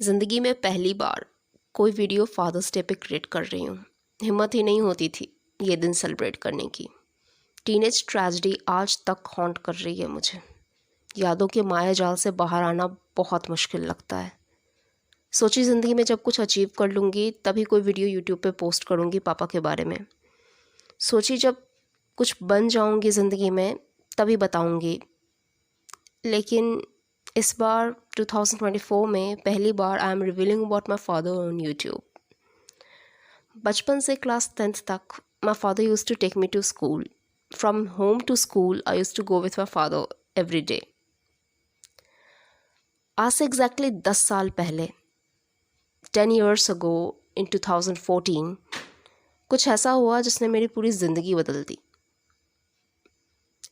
ज़िंदगी में पहली बार कोई वीडियो फादर्स डे पे क्रिएट कर रही हूँ। हिम्मत ही नहीं होती थी ये दिन सेलिब्रेट करने की। टीनेज ट्रेजेडी आज तक हॉन्ट कर रही है मुझे। यादों के माया जाल से बाहर आना बहुत मुश्किल लगता है। सोची ज़िंदगी में जब कुछ अचीव कर लूँगी तभी कोई वीडियो यूट्यूब पे पोस्ट करूँगी पापा के बारे में। सोची जब कुछ बन जाऊँगी ज़िंदगी में तभी बताऊँगी। लेकिन इस बार 2024 में पहली बार I am revealing about my father on YouTube. बचपन से क्लास 10th तक my father used to take me to school. From home to school I used to go with my father every day. आज से exactly 10 साल पहले 10 years ago in 2014 कुछ ऐसा हुआ जिसने मेरी पूरी ज़िंदगी बदल दी।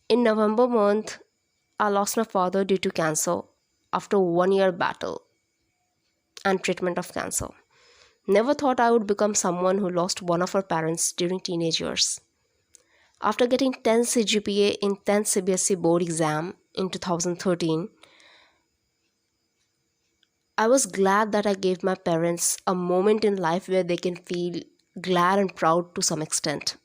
In November month I lost my father due to cancer after 1 year battle and treatment of cancer. Never thought I would become someone who lost one of our parents during teenage years. After getting 10 CGPA in 10th CBSE board exam in 2013, I was glad that I gave my parents a moment in life where they can feel glad and proud to some extent.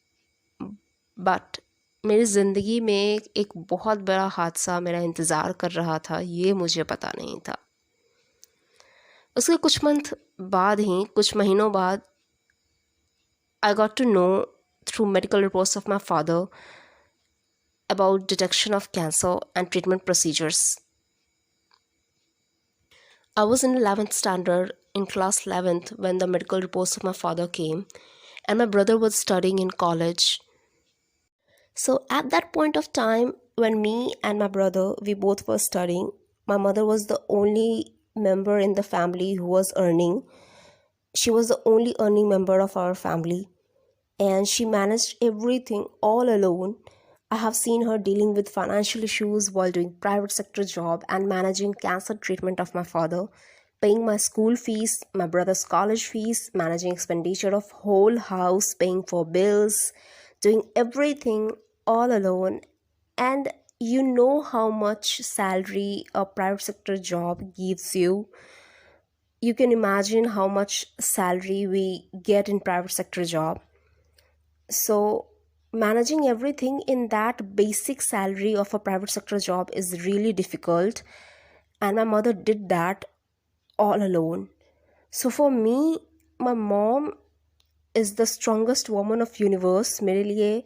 But मेरी ज़िंदगी में एक बहुत बड़ा हादसा मेरा इंतज़ार कर रहा था, ये मुझे पता नहीं था। उसके कुछ महीनों बाद I got to know through medical reports of my father about detection of cancer and treatment procedures. I was in 11th standard in class 11th when the medical reports of my father came, and my brother was studying in college. So at that point of time when me and my brother, we both were studying, my mother was the only member in the family who was earning. She was the only earning member of our family, and she managed everything all alone. I have seen her dealing with financial issues while doing private sector job and managing cancer treatment of my father, paying my school fees, my brother's college fees, managing expenditure of whole house, paying for bills, doing everything all alone. And you know how much salary a private sector job gives you. You can imagine how much salary we get in private sector job. So managing everything in that basic salary of a private sector job is really difficult, and my mother did that all alone. So for me, my mom is the strongest woman of universe मेरे लिए.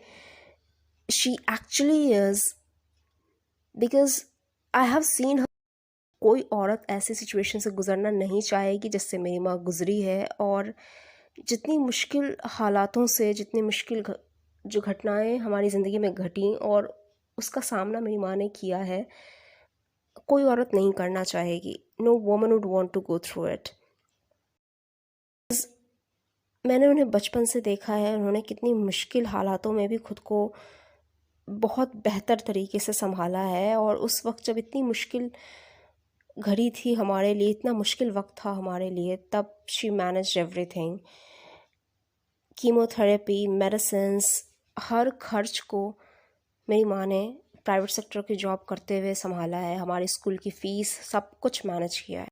She actually is, because I have seen her. कोई औरत ऐसी situation से गुजरना नहीं चाहेगी जिससे मेरी माँ गुजरी है, और जितनी मुश्किल हालातों से, जितनी मुश्किल जो घटनाएं हमारी ज़िंदगी में घटी और उसका सामना मेरी माँ ने किया है, कोई औरत नहीं करना चाहेगी. No woman would want to go through it. मैंने उन्हें बचपन से देखा है, उन्होंने कितनी मुश्किल हालातों में भी खुद को बहुत बेहतर तरीके से संभाला है. और उस वक्त जब इतनी मुश्किल घड़ी थी हमारे लिए, इतना मुश्किल वक्त था हमारे लिए, तब she managed everything. Chemotherapy, medicines, हर खर्च को मेरी माँ ने प्राइवेट सेक्टर की जॉब करते हुए संभाला है. हमारे स्कूल की फ़ीस, सब कुछ मैनेज किया है.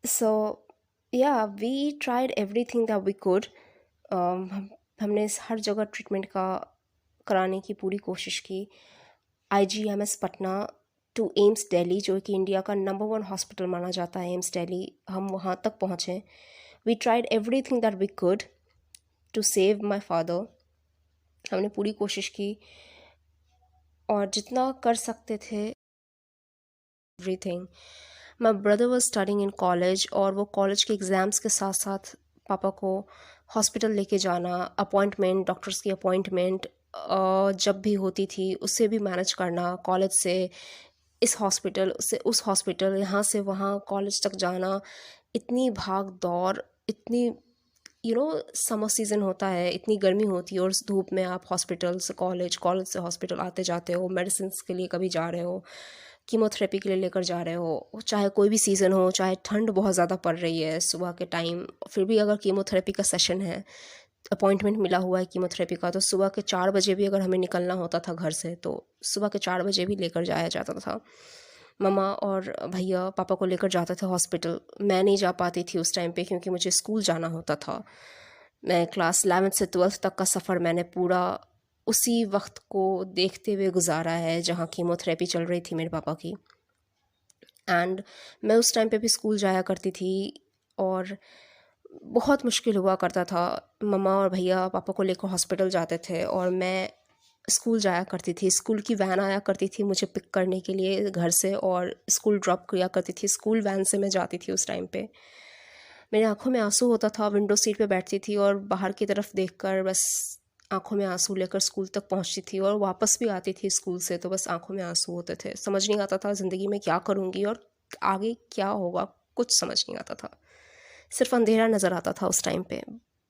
So yeah we tried everything that we could. हमने हर जगह ट्रीटमेंट कराने की पूरी कोशिश की. IGMS पटना टू एम्स दिल्ली, जो कि इंडिया का नंबर 1 हॉस्पिटल माना जाता है, एम्स दिल्ली, हम वहाँ तक पहुँचे. We tried everything that we could to save my father. हमने पूरी कोशिश की और जितना कर सकते थे everything. My brother was studying in college, और वो कॉलेज के एग्ज़ाम्स के साथ साथ पापा को हॉस्पिटल लेके जाना, अपॉइंटमेंट, डॉक्टर्स की अपॉइंटमेंट जब भी होती थी उससे भी मैनेज करना. कॉलेज से इस हॉस्पिटल, उससे उस हॉस्पिटल, यहाँ से वहाँ, कॉलेज तक जाना, इतनी भाग दौड़, इतनी समर सीज़न होता है, इतनी गर्मी होती है और उस धूप में आप हॉस्पिटल से कॉलेज, कॉलेज से हॉस्पिटल आते जाते हो, मेडिसिन के लिए कभी जा रहे हो, कीमोथेरेपी के लिए लेकर जा रहे हो, चाहे कोई भी सीज़न हो, चाहे ठंड बहुत ज़्यादा पड़ रही है सुबह के टाइम, फिर भी अगर कीमोथेरेपी का सेशन है, अपॉइंटमेंट मिला हुआ है कीमोथेरेपी का, तो सुबह के 4 बजे भी अगर हमें निकलना होता था घर से, तो सुबह के 4 बजे भी लेकर जाया जाता था. मम्मा और भैया पापा को लेकर जाते थे हॉस्पिटल। मैं नहीं जा पाती थी उस टाइम पे क्योंकि मुझे स्कूल जाना होता था। मैं क्लास 11th से 12th तक का सफ़र मैंने पूरा उसी वक्त को देखते हुए गुजारा है जहाँ कीमोथेरेपी चल रही थी मेरे पापा की। एंड मैं उस टाइम पे भी स्कूल जाया करती थी और बहुत मुश्किल हुआ करता था। मम्मा और भैया पापा को लेकर हॉस्पिटल जाते थे और मैं स्कूल जाया करती थी। स्कूल की वैन आया करती थी मुझे पिक करने के लिए घर से और स्कूल ड्रॉप किया करती थी। स्कूल वैन से मैं जाती थी उस टाइम पे। मेरी आंखों में आंसू होता था, विंडो सीट पे बैठती थी और बाहर की तरफ देखकर बस आंखों में आंसू लेकर स्कूल तक पहुंचती थी और वापस भी आती थी स्कूल से तो बस आंखों में आंसू होते थे। समझ नहीं आता था ज़िंदगी में क्या करूँगी और आगे क्या होगा, कुछ समझ नहीं आता था। सिर्फ अंधेरा नज़र आता था उस टाइम पे।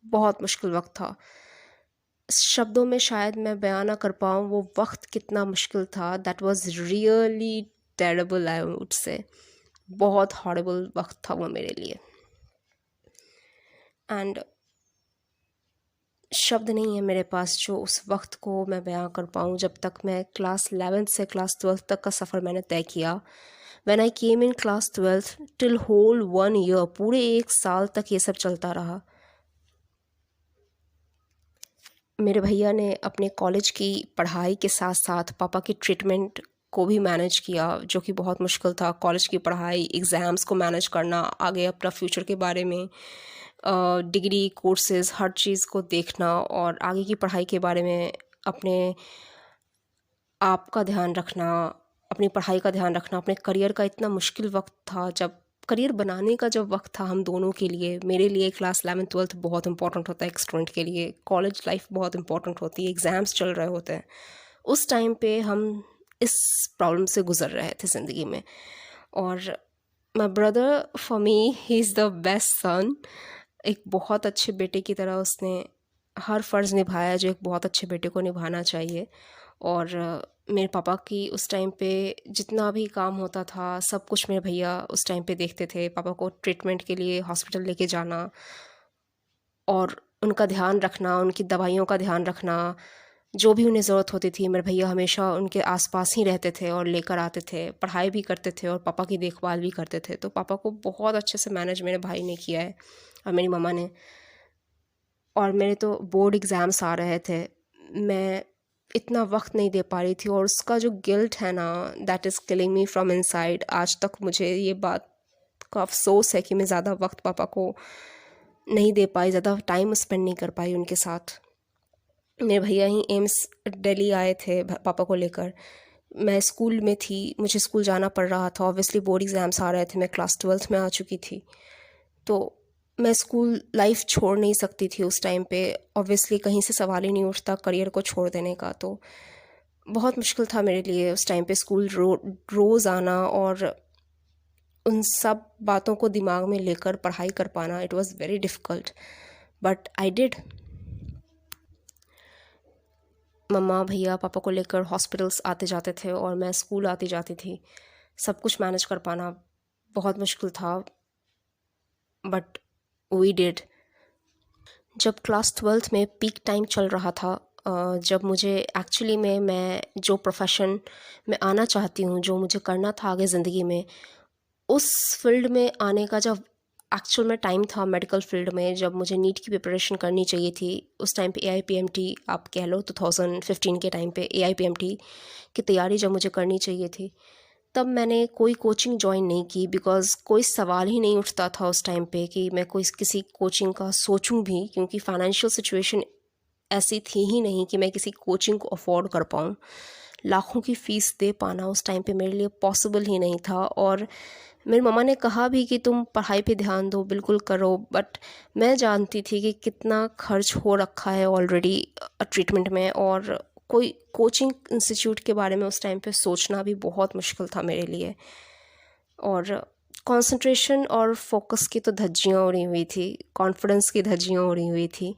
बहुत मुश्किल वक्त था। शब्दों में शायद मैं बयां ना कर पाऊँ वो वक्त कितना मुश्किल था। That was really terrible, I would say. बहुत हॉरिबल वक्त था वो मेरे लिए। एंड शब्द नहीं है मेरे पास जो उस वक्त को मैं बयां कर पाऊँ। जब तक मैं क्लास 11th से क्लास 12th तक का सफ़र मैंने तय किया। When I came in class 12th till whole 1 year, पूरे 1 साल तक ये सब चलता रहा। मेरे भैया ने अपने कॉलेज की पढ़ाई के साथ साथ पापा की ट्रीटमेंट को भी मैनेज किया, जो कि बहुत मुश्किल था। कॉलेज की पढ़ाई, एग्ज़ाम्स को मैनेज करना, आगे अपना फ्यूचर के बारे में, डिग्री कोर्सेज़, हर चीज़ को देखना और आगे की पढ़ाई के बारे में अपने आप का ध्यान रखना, अपनी पढ़ाई का ध्यान रखना, अपने करियर का इतना मुश्किल वक्त था। जब करियर बनाने का जब वक्त था हम दोनों के लिए, मेरे लिए क्लास 11th 12th बहुत इंपॉर्टेंट होता है एक स्टूडेंट के लिए। कॉलेज लाइफ बहुत इंपॉर्टेंट होती है, एग्ज़ाम्स चल रहे होते हैं। उस टाइम पे हम इस प्रॉब्लम से गुजर रहे थे ज़िंदगी में। और my brother for me he is the best सन। एक बहुत अच्छे बेटे की तरह उसने हर फ़र्ज़ निभाया जो एक बहुत अच्छे बेटे को निभाना चाहिए। और मेरे पापा की उस टाइम पे जितना भी काम होता था सब कुछ मेरे भैया उस टाइम पे देखते थे। पापा को ट्रीटमेंट के लिए हॉस्पिटल लेके जाना और उनका ध्यान रखना, उनकी दवाइयों का ध्यान रखना, जो भी उन्हें ज़रूरत होती थी मेरे भैया हमेशा उनके आसपास ही रहते थे और लेकर आते थे। पढ़ाई भी करते थे और पापा की देखभाल भी करते थे। तो पापा को बहुत अच्छे से मैनेज मेरे भाई ने किया है और मेरी मम्मा ने। और मेरे तो बोर्ड एग्ज़ाम्स आ रहे थे, मैं इतना वक्त नहीं दे पा रही थी और उसका जो गिल्ट है ना, that is killing me from inside. आज तक मुझे ये बात का अफसोस है कि मैं ज़्यादा वक्त पापा को नहीं दे पाई, ज़्यादा टाइम स्पेंड नहीं कर पाई उनके साथ। मेरे भैया ही एम्स दिल्ली आए थे पापा को लेकर। मैं स्कूल में थी, मुझे स्कूल जाना पड़ रहा था। ऑब्वियसली बोर्ड एग्ज़ाम्स आ रहे थे, मैं क्लास 12th में आ चुकी थी तो मैं स्कूल लाइफ छोड़ नहीं सकती थी उस टाइम पे। ऑब्वियसली कहीं से सवाल ही नहीं उठता करियर को छोड़ देने का। तो बहुत मुश्किल था मेरे लिए उस टाइम पे स्कूल रोज़ आना और उन सब बातों को दिमाग में लेकर पढ़ाई कर पाना। It was very difficult but I did. मम्मा भैया पापा को लेकर हॉस्पिटल्स आते जाते थे और मैं स्कूल आती जाती थी। सब कुछ मैनेज कर पाना बहुत मुश्किल था बट वी डिड। जब क्लास 12th में पीक टाइम चल रहा था, जब मुझे एक्चुअली में मैं जो प्रोफेशन में आना चाहती हूँ, जो मुझे करना था आगे ज़िंदगी में, उस फील्ड में आने का जब एक्चुअल में टाइम था, मेडिकल फील्ड में जब मुझे नीट की प्रिपरेशन करनी चाहिए थी। उस टाइम पे AIPMT आप कह लो 2015 के टाइम पे AIPMT की तैयारी जब मुझे करनी चाहिए थी, तब मैंने कोई कोचिंग ज्वाइन नहीं की बिकॉज़ कोई सवाल ही नहीं उठता था उस टाइम पे कि मैं कोई किसी कोचिंग का सोचूं भी, क्योंकि फाइनेंशियल सिचुएशन ऐसी थी ही नहीं कि मैं किसी कोचिंग को अफोर्ड कर पाऊँ। लाखों की फ़ीस दे पाना उस टाइम पे मेरे लिए पॉसिबल ही नहीं था। और मेरी मम्मा ने कहा भी कि तुम पढ़ाई पे ध्यान दो, बिल्कुल करो, बट मैं जानती थी कि कितना खर्च हो रखा है ऑलरेडी ट्रीटमेंट में और कोई कोचिंग इंस्टीट्यूट के बारे में उस टाइम पे सोचना भी बहुत मुश्किल था मेरे लिए। और कंसंट्रेशन और फोकस की तो धज्जियाँ उड़ी हुई थी, कॉन्फिडेंस की धज्जियाँ उड़ी हुई थी।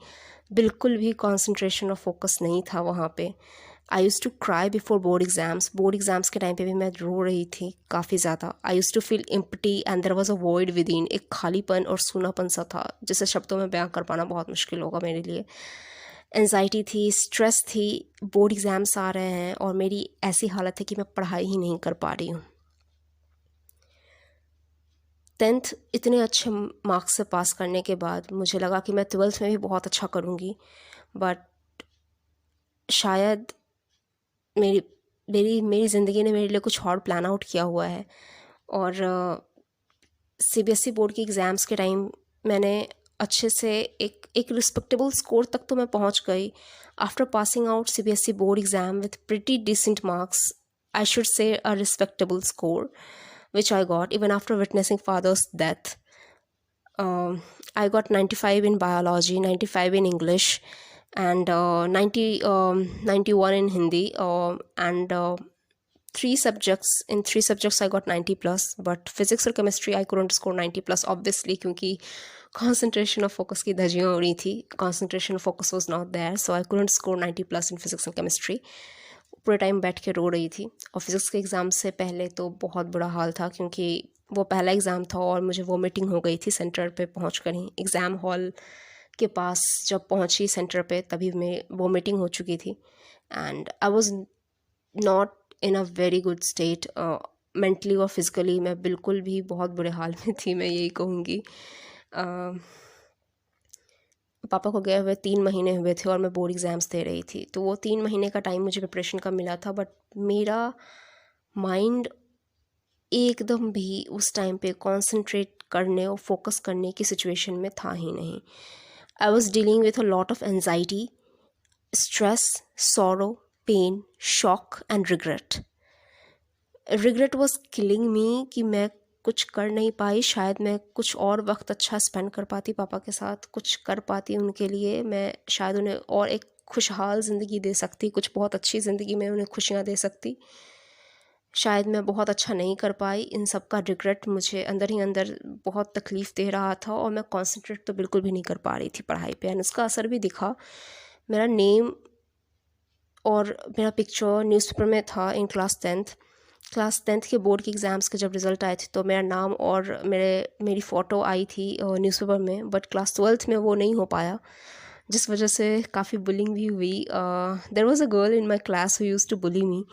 बिल्कुल भी कंसंट्रेशन और फोकस नहीं था वहाँ पे। I use to cry before board exams. Board exams के टाइम पे भी मैं रो रही थी काफ़ी ज़्यादा। I use to feel empty and there was a void within. एक खालीपन और सूनापन सा था जिसे शब्दों में बयां कर पाना बहुत मुश्किल होगा मेरे लिए। एंजाइटी थी, स्ट्रेस थी, बोर्ड एग्ज़ाम्स आ रहे हैं और मेरी ऐसी हालत है कि मैं पढ़ाई ही नहीं कर पा रही हूँ। 10th इतने अच्छे मार्क्स से पास करने के बाद मुझे लगा कि मैं 12th में भी बहुत अच्छा करूँगी, बट शायद मेरी मेरी मेरी ज़िंदगी ने मेरे लिए कुछ और प्लान आउट किया हुआ है। और सीबीएसई बोर्ड के एग्ज़ाम्स के टाइम मैंने अच्छे से एक रिस्पेक्टेबल स्कोर तक तो मैं पहुंच गई। After passing out CBSE board exam with pretty decent marks, I should say a respectable score, which I got even after witnessing father's death. I got 95 in biology, 95 in English, and 91 in Hindi, and three subjects I got 90 plus, but physics और chemistry I couldn't score 90 plus obviously, क्योंकि concentration of focus की धज्जियाँ उड़ी थी, concentration of focus was not there, so I couldn't score 90 plus in physics and chemistry. पूरे time बैठ के रो रही थी। और फिज़िक्स के एग्ज़ाम से पहले तो बहुत बुरा हाल था, क्योंकि वो पहला एग्ज़ाम था और मुझे वोमिटिंग हो गई थी सेंटर पे पहुँच कर ही। एग्ज़ाम हॉल के पास जब पहुँची सेंटर पे तभी मैं वोमिटिंग हो चुकी थी, and I was not in a very good state, mentally और फिज़िकली मैं बिल्कुल भी बहुत बुरे हाल में थी, मैं यही कहूँगी। पापा को गए हुए 3 महीने हुए थे और मैं बोर्ड एग्ज़ाम्स दे रही थी, तो वो 3 महीने का टाइम मुझे प्रिपरेशन का मिला था, बट मेरा माइंड एकदम भी उस टाइम पे कंसंट्रेट करने और फोकस करने की सिचुएशन में था ही नहीं। I was dealing with a lot of anxiety, stress, sorrow, pain, shock and regret was killing me कि मैं कुछ कर नहीं पाई। शायद मैं कुछ और वक्त अच्छा स्पेंड कर पाती पापा के साथ, कुछ कर पाती उनके लिए, मैं शायद उन्हें और एक खुशहाल ज़िंदगी दे सकती, कुछ बहुत अच्छी ज़िंदगी में उन्हें खुशियाँ दे सकती। शायद मैं बहुत अच्छा नहीं कर पाई। इन सब का रिग्रेट मुझे अंदर ही अंदर बहुत तकलीफ़ दे रहा था, और मैं कॉन्सेंट्रेट तो बिल्कुल भी नहीं कर पा रही थी पढ़ाई पे, एंड उसका असर भी दिखा। मेरा नेम और मेरा पिक्चर न्यूज़पेपर में था इन क्लास टेंथ के बोर्ड के एग्ज़ाम्स के जब रिज़ल्ट आए थे तो मेरा नाम और मेरी फ़ोटो आई थी न्यूज़पेपर में, बट क्लास 12th में वो नहीं हो पाया, जिस वजह से काफ़ी बुलिंग भी हुई। There was a girl in my class who used to bully me.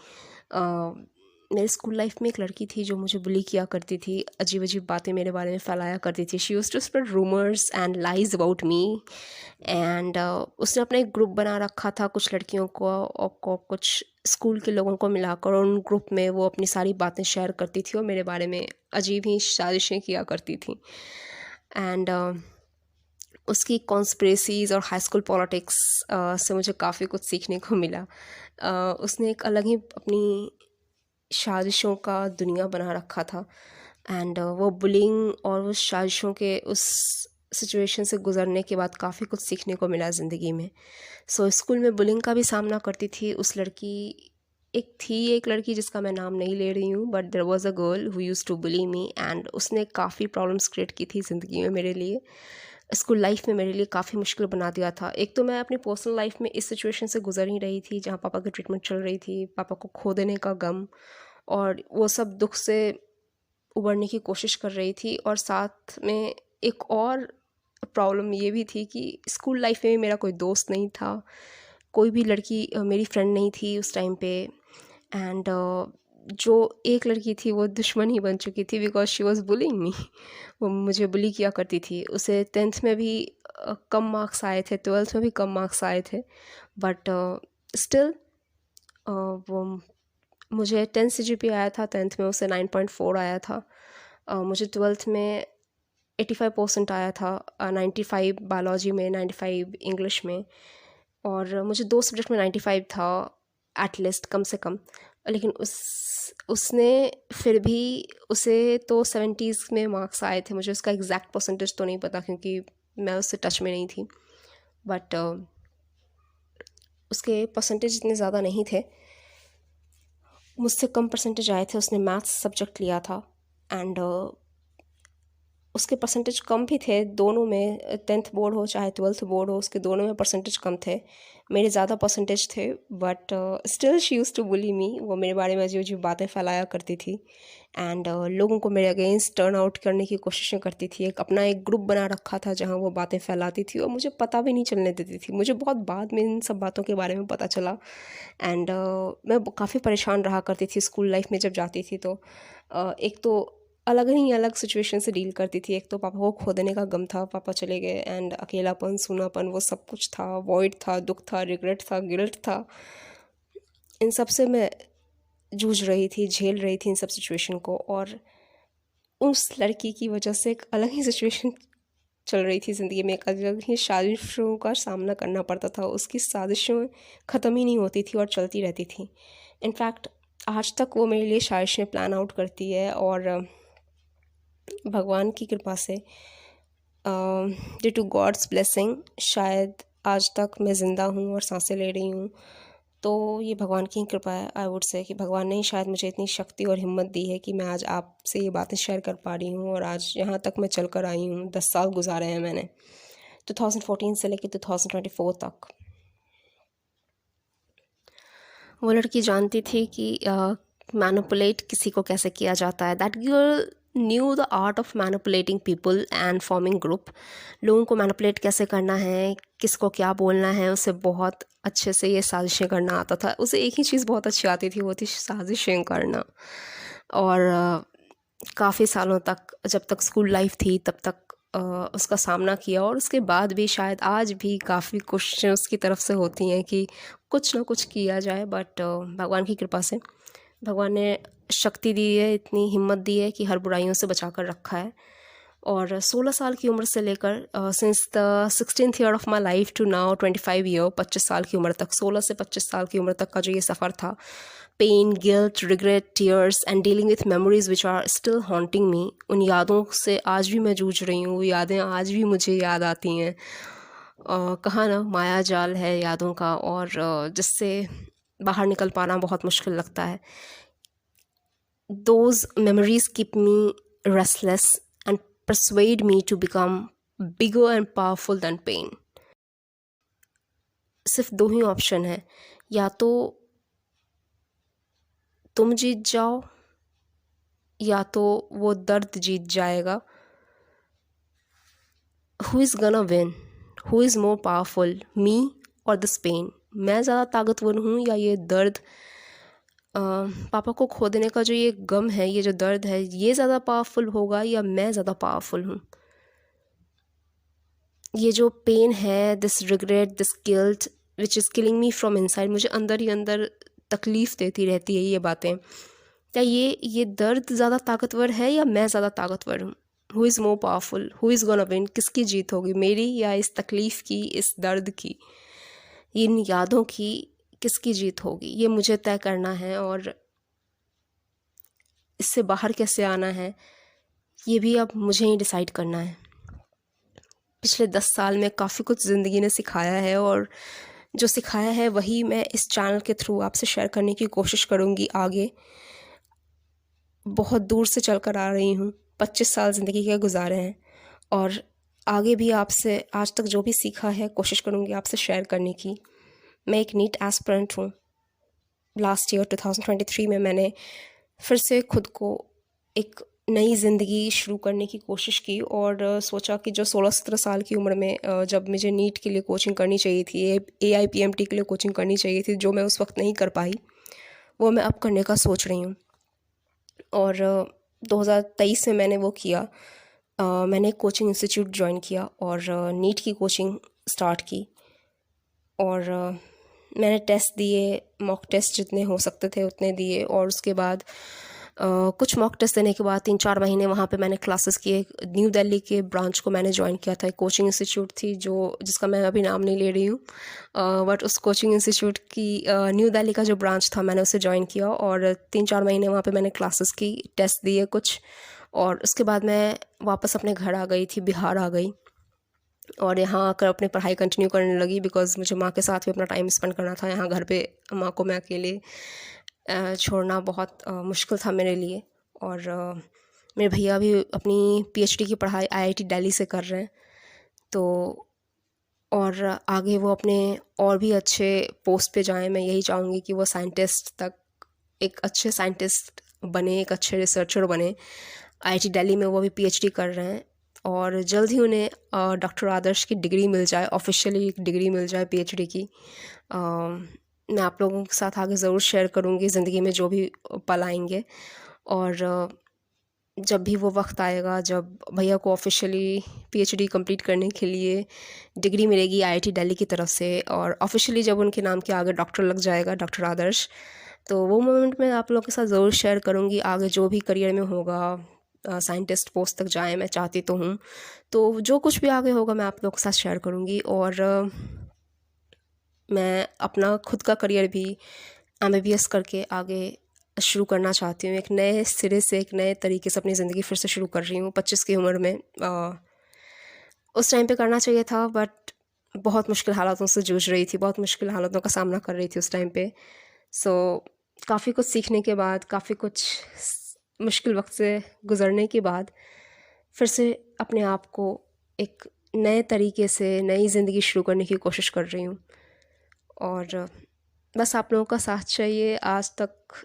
मेरे स्कूल लाइफ में एक लड़की थी जो मुझे बुली किया करती थी, अजीब अजीब बातें मेरे बारे में फैलाया करती थी। She used to spread rumours and lies about me, and उसने अपना एक ग्रुप बना रखा था कुछ लड़कियों को कुछ स्कूल के लोगों को मिलाकर, और उन ग्रुप में वो अपनी सारी बातें शेयर करती थी और मेरे बारे में अजीब ही साजिशें किया करती थी। एंड उसकी कॉन्स्पिरेसीज़ और हाई स्कूल पॉलिटिक्स से मुझे काफ़ी कुछ सीखने को मिला। उसने एक अलग ही अपनी साजिशों का दुनिया बना रखा था, एंड वो बुलिंग और उस साजिशों के उस सिचुएशन से गुज़रने के बाद काफ़ी कुछ सीखने को मिला ज़िंदगी में। सो स्कूल में बुलिंग का भी सामना करती थी उस लड़की। एक लड़की जिसका मैं नाम नहीं ले रही हूँ, but there was a girl who used to bully me, and उसने काफ़ी प्रॉब्लम्स क्रिएट की थी ज़िंदगी में मेरे लिए। स्कूल लाइफ में मेरे लिए काफ़ी मुश्किल बना दिया था। एक तो मैं अपनी पर्सनल लाइफ में इस सिचुएशन से गुजर ही रही थी जहाँ पापा की ट्रीटमेंट चल रही थी, पापा को खो देने का गम, और वो सब दुख से उबरने की कोशिश कर रही थी। और साथ में एक और प्रॉब्लम ये भी थी कि स्कूल लाइफ में मेरा कोई दोस्त नहीं था, कोई भी लड़की मेरी फ्रेंड नहीं थी उस टाइम पे, एंड जो एक लड़की थी वो दुश्मन ही बन चुकी थी, बिकॉज शी वॉज बुलिंग मी। वो मुझे बुली किया करती थी। उसे 10th में भी कम मार्क्स आए थे, 12th में भी कम मार्क्स आए थे, बट स्टिल वो मुझे 10 CGPA आया था, 10th में उसे 9.4 आया था। मुझे 12th में 85% आया था, 95 बायोलॉजी में, 95 इंग्लिश में, और मुझे 2 सब्जेक्ट में 95 था एटलीस्ट, कम से कम। लेकिन उसने फिर भी, उसे तो 70s में मार्क्स आए थे। मुझे उसका एग्जैक्ट परसेंटेज तो नहीं पता क्योंकि मैं उससे टच में नहीं थी, बट उसके परसेंटेज इतने ज़्यादा नहीं थे, मुझसे कम परसेंटेज आए थे। उसने मैथ्स सब्जेक्ट लिया था, एंड उसके परसेंटेज कम भी थे दोनों में, 10th बोर्ड हो चाहे 12th बोर्ड हो, उसके दोनों में परसेंटेज कम थे, मेरे ज़्यादा परसेंटेज थे, but still she used to bully me. वो मेरे बारे में अजीब अजीब बातें फैलाया करती थी, एंड लोगों को मेरे अगेंस्ट टर्न आउट करने की कोशिशें करती थी। अपना एक ग्रुप बना रखा था जहाँ वो बातें फैलाती थी और मुझे पता भी नहीं चलने देती थी। मुझे बहुत बाद में इन सब बातों के बारे में पता चला, एंड मैं काफ़ी परेशान रहा करती थी स्कूल लाइफ में जब जाती थी तो। एक तो अलग ही अलग सिचुएशन से डील करती थी। एक तो पापा को खो देने का गम था, पापा चले गए, एंड अकेलापन, सूनापन, वो सब कुछ था, वॉइड था, दुख था, रिग्रेट था, गिल्ट था। इन सब से मैं जूझ रही थी, झेल रही थी इन सब सिचुएशन को। और उस लड़की की वजह से एक अलग ही सिचुएशन चल रही थी ज़िंदगी में, एक अलग ही साजिशों का सामना करना पड़ता था। उसकी साजिशें ख़त्म ही नहीं होती थी और चलती रहती थी। इनफैक्ट आज तक वो मेरे लिए साजिशें प्लान आउट करती है, और भगवान की कृपा से, ड्यू टू गॉड्स ब्लेसिंग, शायद आज तक मैं ज़िंदा हूँ और सांसें ले रही हूँ। तो ये भगवान की कृपा है, आई वुड से, कि भगवान ने ही शायद मुझे इतनी शक्ति और हिम्मत दी है कि मैं आज आपसे ये बातें शेयर कर पा रही हूँ, और आज यहाँ तक मैं चल कर आई हूँ। 10 साल गुजारे हैं मैंने, 2014 से लेकर 2024 तक। वो लड़की जानती थी कि मैनिपुलेट किसी को कैसे किया जाता है। That girl new the art of manipulating people and forming group. लोगों को मैनिपुलेट कैसे करना है, किसको क्या बोलना है, उसे बहुत अच्छे से ये साजिशें करना आता था। उसे एक ही चीज़ बहुत अच्छी आती थी, वो थी साजिशें करना। और काफ़ी सालों तक, जब तक स्कूल लाइफ थी तब तक उसका सामना किया, और उसके बाद भी शायद आज भी काफ़ी कोशिशें उसकी तरफ से होती हैं कि कुछ ना कुछ किया जाए। बट भगवान की कृपा से भगवान ने शक्ति दी है, इतनी हिम्मत दी है कि हर बुराइयों से बचा कर रखा है। और 16 साल की उम्र से लेकर since the 16th year of my life to now 25 year, 25 साल की उम्र तक, 16 से 25 साल की उम्र तक का जो ये सफ़र था, pain, guilt, regret, tears and dealing with memories which are still haunting me, उन यादों से आज भी मैं जूझ रही हूँ। वो यादें आज भी मुझे याद आती हैं। कहा ना, माया जाल है यादों का, और जिससे बाहर निकल पाना बहुत मुश्किल लगता है। Those memories keep me restless and persuade me to become bigger and powerful than pain. सिर्फ दो ही ऑप्शन है, या तो तुम जीत जाओ या तो वो दर्द जीत जाएगा। Who is gonna win? Who is more powerful, me or this pain? मैं ज़्यादा ताकतवर हूँ या ये दर्द? पापा को खो देने का जो ये गम है, ये जो दर्द है, ये ज़्यादा पावरफुल होगा या मैं ज़्यादा पावरफुल हूँ? ये जो पेन है, this regret, this guilt which is killing me from inside, मुझे अंदर ही अंदर तकलीफ़ देती रहती है ये बातें। क्या ये दर्द ज़्यादा ताकतवर है या मैं ज़्यादा ताकतवर हूँ? Who is more powerful? Who is gonna win? किसकी जीत होगी, मेरी या इस तकलीफ़ की, इस दर्द की, इन यादों की? किसकी जीत होगी, ये मुझे तय करना है। और इससे बाहर कैसे आना है, ये भी अब मुझे ही डिसाइड करना है। पिछले 10 साल में काफ़ी कुछ ज़िंदगी ने सिखाया है, और जो सिखाया है वही मैं इस चैनल के थ्रू आपसे शेयर करने की कोशिश करूँगी आगे। बहुत दूर से चल कर आ रही हूँ, 25 साल ज़िंदगी के गुजारे हैं, और आगे भी आपसे आज तक जो भी सीखा है कोशिश करूँगी आपसे शेयर करने की। मैं एक नीट एस्पिरेंट हूँ। लास्ट ईयर 2023 में मैंने फिर से खुद को एक नई ज़िंदगी शुरू करने की कोशिश की, और सोचा कि जो 16-17 साल की उम्र में जब मुझे नीट के लिए कोचिंग करनी चाहिए थी, AIPMT के लिए कोचिंग करनी चाहिए थी, जो मैं उस वक्त नहीं कर पाई, वो मैं अब करने का सोच रही हूँ। और 2023 में मैंने वो किया। मैंने एक कोचिंग इंस्टीट्यूट ज्वाइन किया और नीट की कोचिंग स्टार्ट की, और मैंने टेस्ट दिए, मॉक टेस्ट जितने हो सकते थे उतने दिए, और उसके बाद कुछ मॉक टेस्ट देने के बाद 3-4 महीने वहाँ पे मैंने क्लासेस किए। न्यू दिल्ली के ब्रांच को मैंने ज्वाइन किया था। एक कोचिंग इंस्टीट्यूट थी जिसका मैं अभी नाम नहीं ले रही हूँ, बट उस कोचिंग इंस्टीट्यूट की न्यू दिल्ली का जो ब्रांच था मैंने उसे ज्वाइन किया, और 3-4 महीने वहाँ पे मैंने क्लासेस की, टेस्ट दिए कुछ, और उसके बाद मैं वापस अपने घर आ गई थी, बिहार आ गई, और यहाँ आकर अपनी पढ़ाई कंटिन्यू करने लगी, बिकॉज़ मुझे माँ के साथ भी अपना टाइम स्पेंड करना था। यहाँ घर पे माँ को मैं अकेले छोड़ना बहुत मुश्किल था मेरे लिए। और मेरे भैया भी अपनी PhD की पढ़ाई IIT दिल्ली से कर रहे हैं, तो और आगे वो अपने और भी अच्छे पोस्ट पे जाएं। मैं यही चाहूँगी कि वो साइंटिस्ट तक, एक अच्छे साइंटिस्ट बने, एक अच्छे रिसर्चर बने। IIT दिल्ली में वो भी PhD कर रहे हैं, और जल्द ही उन्हें डॉक्टर आदर्श की डिग्री मिल जाए, ऑफिशियली एक डिग्री मिल जाए PhD की। मैं आप लोगों के साथ आगे ज़रूर शेयर करूँगी ज़िंदगी में जो भी पल आएंगे। और जब भी वो वक्त आएगा जब भैया को ऑफिशियली पीएचडी कंप्लीट करने के लिए डिग्री मिलेगी आईआईटी दिल्ली की तरफ से, और ऑफिशियली जब उनके नाम के आगे डॉक्टर लग जाएगा, डॉक्टर आदर्श, तो वो मोमेंट मैं आप लोगों के साथ ज़रूर शेयर करूँगी। आगे जो भी करियर में होगा, साइंटिस्ट पोस्ट तक जाए मैं चाहती तो हूँ, तो जो कुछ भी आगे होगा मैं आप लोगों के साथ शेयर करूँगी। और मैं अपना खुद का करियर भी एमबीबीएस करके आगे शुरू करना चाहती हूँ। एक नए सिरे से, एक नए तरीके से अपनी ज़िंदगी फिर से शुरू कर रही हूँ 25 की उम्र में। उस टाइम पे करना चाहिए था, बट बहुत मुश्किल हालातों से जूझ रही थी, बहुत मुश्किल हालातों का सामना कर रही थी उस टाइम पे। सो काफ़ी कुछ सीखने के बाद, काफ़ी कुछ मुश्किल वक्त से गुज़रने के बाद फिर से अपने आप को एक नए तरीके से नई ज़िंदगी शुरू करने की कोशिश कर रही हूँ। और बस आप लोगों का साथ चाहिए। आज तक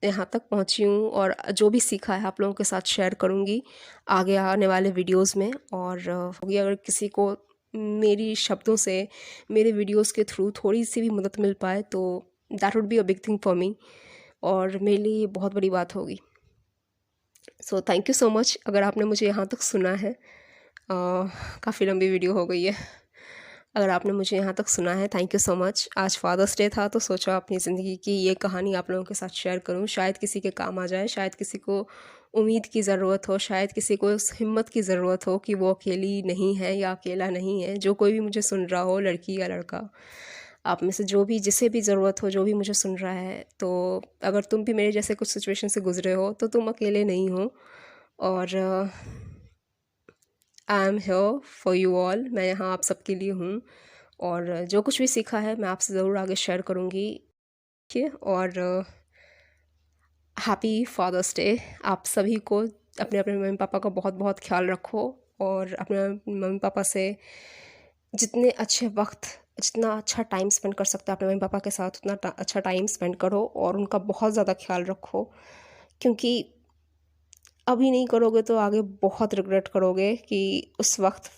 यहाँ तक पहुँची हूँ और जो भी सीखा है आप लोगों के साथ शेयर करूँगी आगे आने वाले वीडियोस में। और अगर किसी को मेरी शब्दों से, मेरे वीडियोस के थ्रू थोड़ी सी भी मदद मिल पाए तो that would be a big thing for me, और मेरे लिए बहुत बड़ी बात होगी। So thank you so much अगर आपने मुझे यहाँ तक सुना है। काफ़ी लंबी वीडियो हो गई है। अगर आपने मुझे यहाँ तक सुना है, थैंक यू सो मच। आज फादर्स डे था तो सोचा अपनी ज़िंदगी की ये कहानी आप लोगों के साथ शेयर करूँ, शायद किसी के काम आ जाए, शायद किसी को उम्मीद की ज़रूरत हो, शायद किसी को उस हिम्मत की ज़रूरत हो कि वो अकेली नहीं है या अकेला नहीं है। जो कोई भी मुझे सुन रहा हो, लड़की या लड़का, आप में से जो भी, जिसे भी ज़रूरत हो, जो भी मुझे सुन रहा है, तो अगर तुम भी मेरे जैसे कुछ सिचुएशन से गुजरे हो तो तुम अकेले नहीं हो। और I am here for you all, मैं यहाँ आप सबके लिए हूँ। और जो कुछ भी सीखा है मैं आपसे ज़रूर आगे शेयर करूँगी। ठीक है, और हैप्पी फादर्स डे आप सभी को। अपने अपने मम्मी पापा का बहुत बहुत ख्याल रखो, और अपने मम्मी पापा से जितने अच्छे वक्त, जितना अच्छा टाइम स्पेंड कर सकते हो अपने मम्मी पापा के साथ, उतना अच्छा टाइम स्पेंड करो और उनका बहुत ज़्यादा ख्याल रखो। क्योंकि अभी नहीं करोगे तो आगे बहुत रिग्रेट करोगे कि उस वक्त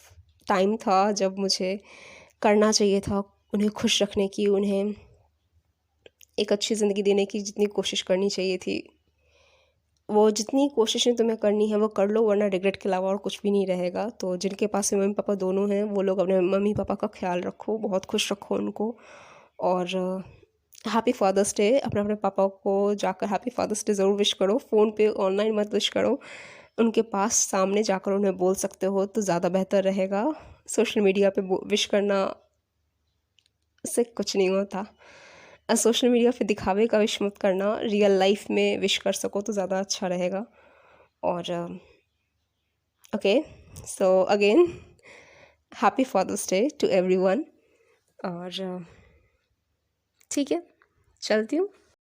टाइम था जब मुझे करना चाहिए था उन्हें खुश रखने की, उन्हें एक अच्छी ज़िंदगी देने की जितनी कोशिश करनी चाहिए थी, वो जितनी कोशिशें तुम्हें करनी है वो कर लो, वरना रिग्रेट के अलावा और कुछ भी नहीं रहेगा। तो जिनके पास मम्मी पापा दोनों हैं वो लोग अपने मम्मी पापा का ख्याल रखो, बहुत खुश रखो उनको। और हैप्पी फादर्स डे। अपने अपने पापा को जाकर हैप्पी फादर्स डे ज़रूर विश करो, फ़ोन पे ऑनलाइन मत विश करो, उनके पास सामने जाकर उन्हें बोल सकते हो तो ज़्यादा बेहतर रहेगा। सोशल मीडिया पे विश करना से कुछ नहीं होता। सोशल मीडिया पे दिखावे का विश मत करना, रियल लाइफ में विश कर सको तो ज़्यादा अच्छा रहेगा। और okay, so again happy father's day to everyone. और ठीक है, चलती हूँ।